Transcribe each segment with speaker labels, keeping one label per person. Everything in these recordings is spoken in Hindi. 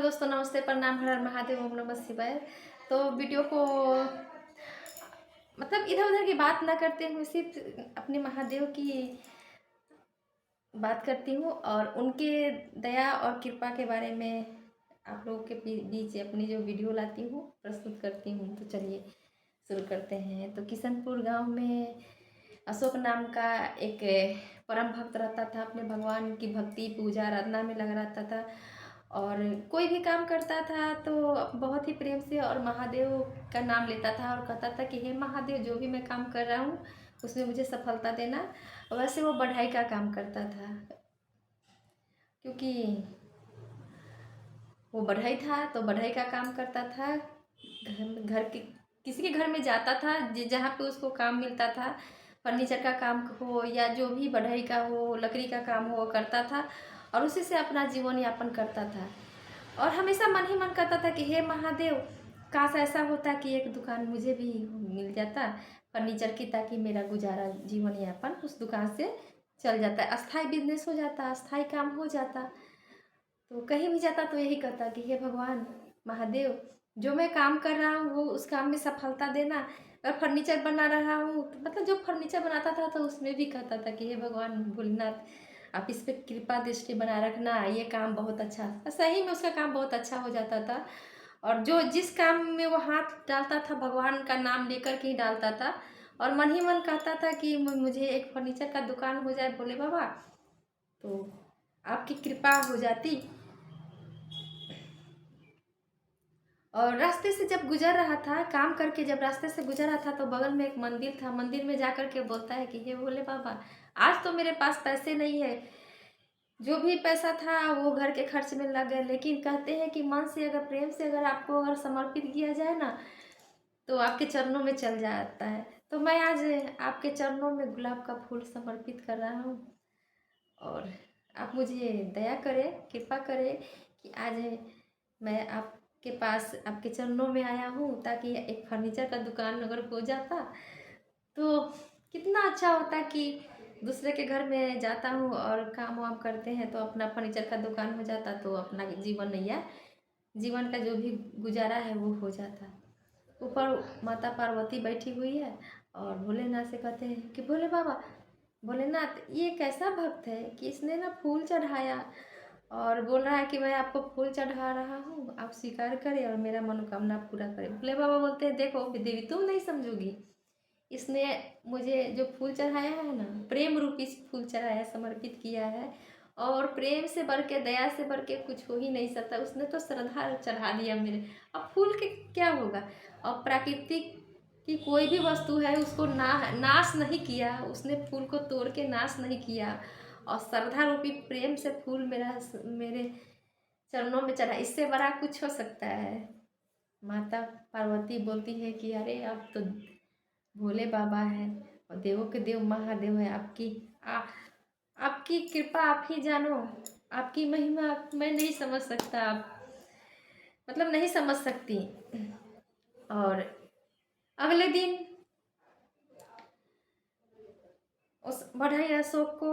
Speaker 1: दोस्तों, नमस्ते, प्रणाम, हर हर महादेव, ओम नमः शिवाय। तो वीडियो को मतलब इधर उधर की बात ना करते हुए सिर्फ अपने महादेव की बात करती हूँ और उनके दया और कृपा के बारे में आप लोगों के बीच अपनी जो वीडियो लाती हूँ प्रस्तुत करती हूँ। तो चलिए शुरू करते हैं। तो किशनपुर गांव में अशोक नाम का एक परम भक्त रहता था। अपने भगवान की भक्ति पूजा आराधना में लगा रहता था और कोई भी काम करता था तो बहुत ही प्रेम से और महादेव का नाम लेता था और कहता था कि हे महादेव, जो भी मैं काम कर रहा हूँ उसमें मुझे सफलता देना। वैसे वो बढ़ाई का काम करता था, क्योंकि वो बढ़ई था तो बढ़ई का काम करता था। घर के किसी के घर में जाता था जहाँ पे उसको काम मिलता था, फर्नीचर का काम हो या जो भी बढ़ई का हो, लकड़ी का काम हो, वो करता था और उसी से अपना जीवन यापन करता था। और हमेशा मन ही मन करता था कि हे महादेव, काश ऐसा होता कि एक दुकान मुझे भी मिल जाता फर्नीचर की, ताकि मेरा गुजारा जीवन यापन उस दुकान से चल जाता, अस्थाई बिजनेस हो जाता, अस्थाई काम हो जाता। तो कहीं भी जाता तो यही कहता कि हे भगवान महादेव, जो मैं काम कर रहा हूँ वो उस काम में सफलता देना। अगर फर्नीचर बना रहा हूँ तो मतलब जो फर्नीचर बनाता था तो उसमें भी कहता था कि हे भगवान भोलेनाथ, आप इस पर कृपा दृष्टि बनाए रखना, ये काम बहुत अच्छा। सही में उसका काम बहुत अच्छा हो जाता था और जो जिस काम में वो हाथ डालता था भगवान का नाम लेकर के ही डालता था और मन ही मन कहता था कि मुझे एक फर्नीचर का दुकान हो जाए भोले बाबा, तो आपकी कृपा हो जाती। और रास्ते से जब गुजर रहा था, काम करके जब रास्ते से गुजर रहा था तो बगल में एक मंदिर था। मंदिर में जाकर के बोलता है कि हे भोले बाबा, आज तो मेरे पास पैसे नहीं है, जो भी पैसा था वो घर के खर्च में लग गए, लेकिन कहते हैं कि मन से अगर प्रेम से अगर आपको अगर समर्पित किया जाए ना तो आपके चरणों में चल जाता है। तो मैं आज आपके चरणों में गुलाब का फूल समर्पित कर रहा हूँ और आप मुझे दया करें, कृपा करें कि आज मैं आपके पास आपके चरणों में आया हूँ, ताकि एक फर्नीचर का दुकान अगर हो जाता तो कितना अच्छा होता कि दूसरे के घर में जाता हूँ और काम वाम करते हैं तो अपना फर्नीचर का दुकान हो जाता, तो अपना जीवन नैया जीवन का जो भी गुजारा है वो हो जाता। ऊपर माता पार्वती बैठी हुई है और भोलेनाथ से कहते हैं कि भोले बाबा, भोलेनाथ ये कैसा भक्त है कि इसने ना फूल चढ़ाया और बोल रहा है कि मैं आपको फूल चढ़ा रहा हूँ, आप स्वीकार करें और मेरा मनोकामना पूरा करें। भोले बाबा बोलते हैं देखो देवी, तुम नहीं समझोगी, इसने मुझे जो फूल चढ़ाया है ना, प्रेम रूपी फूल चढ़ाया, समर्पित किया है और प्रेम से बढ़ के, दया से बढ़ के कुछ हो ही नहीं सकता। उसने तो श्रद्धा चढ़ा दिया मेरे, अब फूल के क्या होगा। और प्राकृतिक की कोई भी वस्तु है उसको नाश नहीं किया, उसने फूल को तोड़ के नाश नहीं किया और श्रद्धा रूपी प्रेम से फूल मेरे चरणों में चढ़ा, इससे बड़ा कुछ हो सकता है। माता पार्वती बोलती है कि अरे आप तो भोले बाबा है और देवों के देव महादेव है, आपकी कृपा आप ही जानो, आपकी महिमा मैं नहीं समझ सकता, आप मतलब नहीं समझ सकती। और अगले दिन उस बढ़ई अशोक को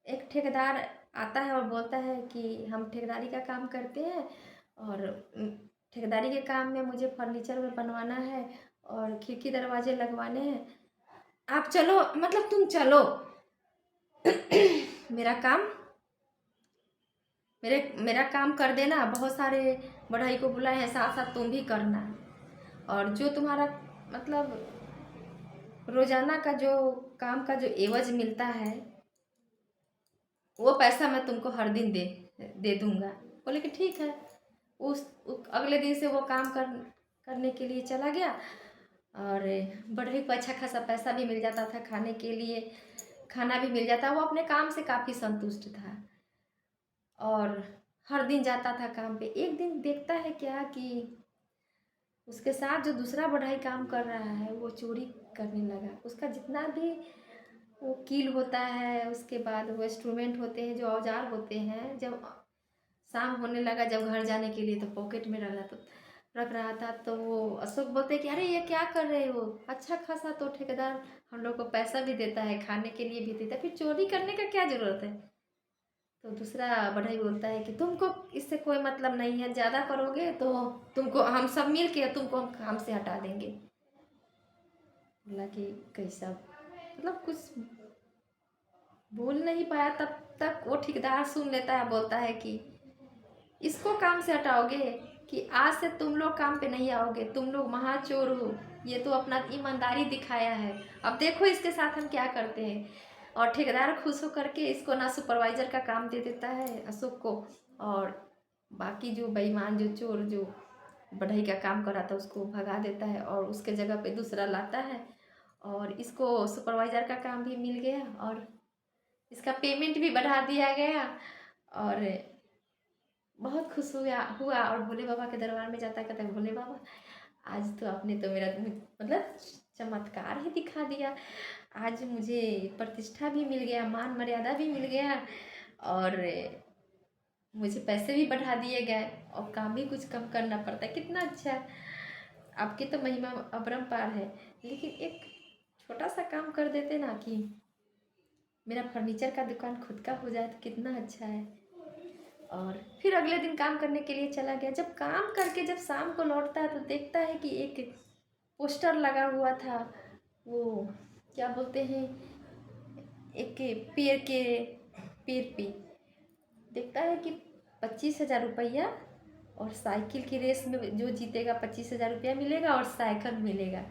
Speaker 1: एक ठेकेदार आता है और बोलता है कि हम ठेकेदारी का काम करते हैं और ठेकेदारी के काम में मुझे फर्नीचर में बनवाना है और खिड़की दरवाजे लगवाने हैं, आप चलो, मतलब तुम चलो मेरा काम मेरा काम कर देना। बहुत सारे बढ़ई को बुलाए हैं, साथ साथ तुम भी करना और जो तुम्हारा मतलब रोजाना का जो काम का जो एवज मिलता है वो पैसा मैं तुमको हर दिन दे दूंगा। बोले कि ठीक है। अगले दिन से वो काम करने के लिए चला गया और बढ़ई को अच्छा खासा पैसा भी मिल जाता था, खाने के लिए खाना भी मिल जाता। वो अपने काम से काफ़ी संतुष्ट था और हर दिन जाता था काम पे। एक दिन देखता है क्या कि उसके साथ जो दूसरा बढ़ई काम कर रहा है वो चोरी करने लगा। उसका जितना भी वो कील होता है, उसके बाद वो इंस्ट्रूमेंट होते हैं, जो औजार होते हैं, जब शाम होने लगा, जब घर जाने के लिए, तो पॉकेट में रख रहा था। तो वो अशोक बोलते कि अरे ये क्या कर रहे हो, अच्छा खासा तो ठेकेदार हम लोग को पैसा भी देता है, खाने के लिए भी देता है, फिर चोरी करने का क्या ज़रूरत है। तो दूसरा बढ़ई बोलता है कि तुमको इससे कोई मतलब नहीं है, ज़्यादा करोगे तो तुमको हम सब मिल के तुमको हम काम से हटा देंगे। बोला कि कैसा, मतलब कुछ बोल नहीं पाया, तब तक वो ठेकेदार सुन लेता है, बोलता है कि इसको काम से हटाओगे कि आज से तुम लोग काम पे नहीं आओगे, तुम लोग महाचोर हो, ये तो अपना ईमानदारी दिखाया है, अब देखो इसके साथ हम क्या करते हैं। और ठेकेदार खुश होकर के इसको ना सुपरवाइजर का काम दे देता है अशोक को, और बाकी जो बेईमान जो चोर जो बढ़ई का काम कर रहा था उसको भगा देता है और उसके जगह पे दूसरा लाता है। और इसको सुपरवाइजर का काम भी मिल गया और इसका पेमेंट भी बढ़ा दिया गया। और बहुत खुश हुआ और भोले बाबा के दरबार में जाता, कहता है भोले बाबा आज तो आपने तो मेरा मतलब चमत्कार ही दिखा दिया, आज मुझे प्रतिष्ठा भी मिल गया, मान मर्यादा भी मिल गया और मुझे पैसे भी बढ़ा दिए गए और काम भी कुछ कम करना पड़ता है, कितना अच्छा है। आपकी तो महिमा अपरंपार है। लेकिन एक छोटा सा काम कर देते ना कि मेरा फर्नीचर का दुकान खुद का हो जाए तो कितना अच्छा है। और फिर अगले दिन काम करने के लिए चला गया। जब काम करके जब शाम को लौटता है तो देखता है कि एक पोस्टर लगा हुआ था, वो क्या बोलते हैं, एक पेड़ पे देखता है कि 25,000 रुपया और साइकिल की रेस में जो जीतेगा 25,000 रुपया मिलेगा और साइकिल मिलेगा।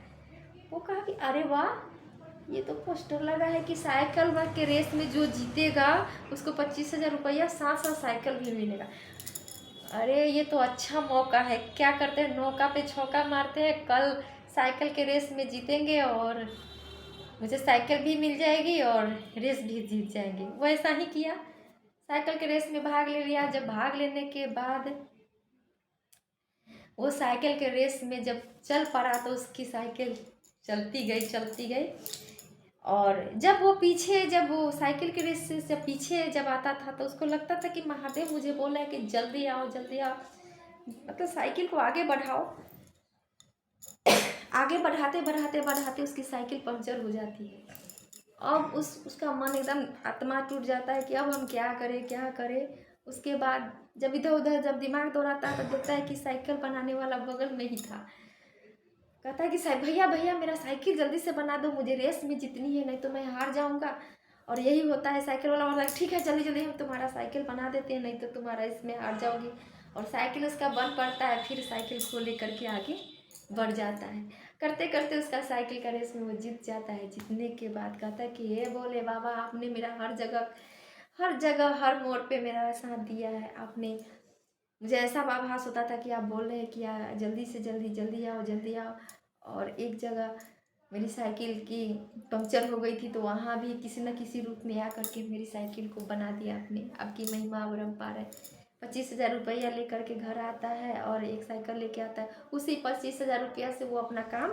Speaker 1: वो कहा कि अरे वाह, ये तो पोस्टर लगा है कि साइकिल के रेस में जो जीतेगा उसको 25,000 रुपया, साथ साथ साइकिल भी मिलेगा। अरे ये तो अच्छा मौका है, क्या करते हैं, नौका पे छौका मारते हैं, कल साइकिल के रेस में जीतेंगे और मुझे साइकिल भी मिल जाएगी और रेस भी जीत जाएंगे। वो ऐसा ही किया, साइकिल के रेस में भाग ले लिया। जब भाग लेने के बाद वो साइकिल के रेस में जब चल पड़ा तो उसकी साइकिल चलती गई। और जब वो साइकिल के रेस से जब पीछे जब आता था तो उसको लगता था कि महादेव मुझे बोला है कि जल्दी आओ जल्दी आओ, मतलब साइकिल को आगे बढ़ाओ। आगे बढ़ाते उसकी साइकिल पंक्चर हो जाती है। अब उसका मन एकदम आत्मा टूट जाता है कि अब हम क्या करें। उसके बाद जब इधर उधर जब दिमाग दौड़ाता है तो देखता है कि साइकिल बनाने वाला बगल में ही था। कहता है कि भैया भैया मेरा साइकिल जल्दी से बना दो, मुझे रेस में जीतनी है, नहीं तो मैं हार जाऊंगा। और यही होता है, साइकिल वाला बोला ठीक है जल्दी जल्दी हम तुम्हारा साइकिल बना देते हैं, नहीं तो तुम्हारा इसमें हार जाओगे। और साइकिल उसका बन पड़ता है, फिर साइकिल को लेकर के आगे बढ़ जाता है। करते करते उसका साइकिल का रेस में वो जीत जाता है। जीतने के बाद कहता है कि ये बोले बाबा आपने मेरा हर जगह हर मोड़ पे मेरा साथ दिया है। आपने मुझे ऐसा आभास होता था कि आप बोल रहे हैं कि जल्दी से जल्दी आओ। और एक जगह मेरी साइकिल की पंक्चर हो गई थी तो वहाँ भी किसी न किसी रूप में आकर के मेरी साइकिल को बना दिया आपने। आपकी महिमा अपरंपार है। 25,000 रुपया लेकर के घर आता है और एक साइकिल लेके आता है। उसी 25,000 रुपया से वो अपना काम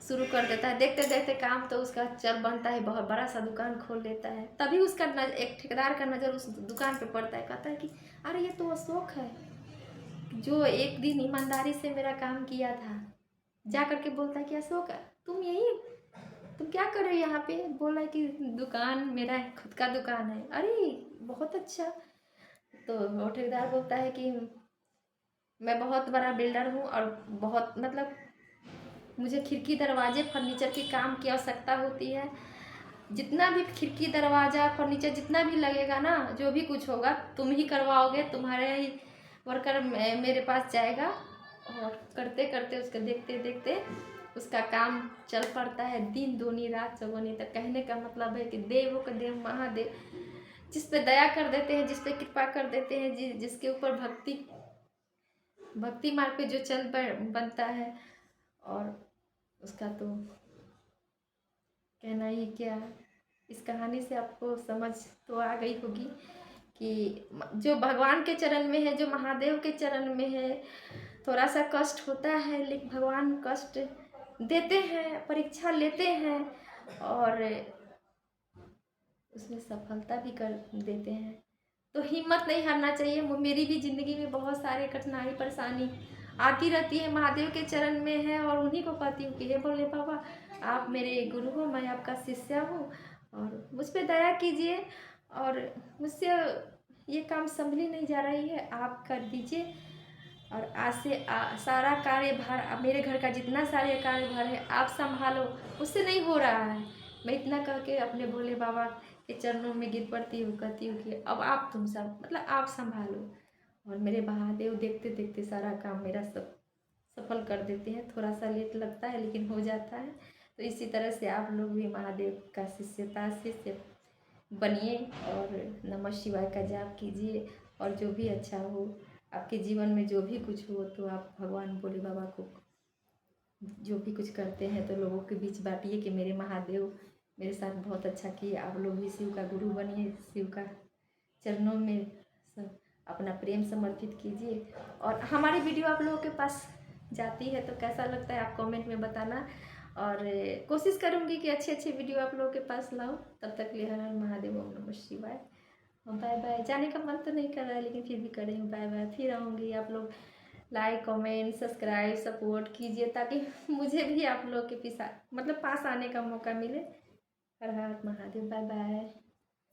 Speaker 1: शुरू कर देता है। देखते देखते काम तो उसका चल बनता है, बहुत बड़ा सा दुकान खोल लेता है। तभी उसका एक ठेकेदार का नज़र उस दुकान पे पड़ता है। कहता है कि अरे ये तो अशोक है जो एक दिन ईमानदारी से मेरा काम किया था। जा करके बोलता है कि अशोक तुम क्या कर रहे हो यहाँ पे। बोला है कि दुकान मेरा खुद का दुकान है। अरे बहुत अच्छा। तो वो ठेकेदार बोलता है कि मैं बहुत बड़ा बिल्डर हूँ और बहुत मतलब मुझे खिड़की दरवाजे फर्नीचर के काम की आवश्यकता होती है। जितना भी खिड़की दरवाज़ा फर्नीचर जितना भी लगेगा ना, जो भी कुछ होगा तुम ही करवाओगे, तुम्हारे ही वर्कर मेरे पास जाएगा। और करते करते उसके देखते देखते उसका काम चल पड़ता है, दिन दूनी रात चौगुनी तक। कहने का मतलब है कि देवों का देव महादेव जिस पे दया कर देते हैं, जिस पे कृपा कर देते हैं, जिसके ऊपर भक्ति मार्ग पे जो चल बनता है। और उसका तो कहना ही क्या। इस कहानी से आपको समझ तो आ गई होगी कि जो भगवान के चरण में है, जो महादेव के चरण में है, थोड़ा सा कष्ट होता है लेकिन भगवान कष्ट देते हैं, परीक्षा लेते हैं और उसमें सफलता भी कर देते हैं। तो हिम्मत नहीं हारना चाहिए। मेरी भी ज़िंदगी में बहुत सारे कठिनाई परेशानी आती रहती है, महादेव के चरण में है और उन्हीं को कहती हूँ कि हे भोले बाबा आप मेरे गुरु हो, मैं आपका शिष्या हूँ और मुझ पर दया कीजिए और मुझसे ये काम संभली नहीं जा रही है, आप कर दीजिए। और आज से सारा कार्यभार, मेरे घर का जितना सारे कार्यभार है आप संभालो, उससे नहीं हो रहा है। मैं इतना कह के अपने भोले बाबा के चरणों में गिर पड़ती हूँ, कहती हूँ कि अब आप तुम सब मतलब आप संभालो। और मेरे महादेव देखते देखते सारा काम मेरा सब सफल कर देते हैं। थोड़ा सा लेट लगता है लेकिन हो जाता है। तो इसी तरह से आप लोग भी महादेव का शिष्य बनिए और नमः शिवाय का जाप कीजिए। और जो भी अच्छा हो आपके जीवन में, जो भी कुछ हो, तो आप भगवान भोले बाबा को जो भी कुछ करते हैं तो लोगों के बीच बांटिए कि मेरे महादेव मेरे साथ बहुत अच्छा किए। आप लोग भी शिव का गुरु बनिए, शिव का चरणों में सब अपना प्रेम समर्पित कीजिए। और हमारी वीडियो आप लोगों के पास जाती है तो कैसा लगता है आप कमेंट में बताना। और कोशिश करूँगी कि अच्छे अच्छे वीडियो आप लोगों के पास लाऊं। तब तक लिए हर हर महादेव, ओम नमः शिवाय, बाय बाय। जाने का मन तो नहीं कर रहा है लेकिन फिर भी करेंगे। बाय बाय, फिर आऊँगी। आप लोग लाइक कमेंट सब्सक्राइब सपोर्ट कीजिए ताकि मुझे भी आप लोग के पास आने का मौका मिले। हर हर महादेव, बाय बाय।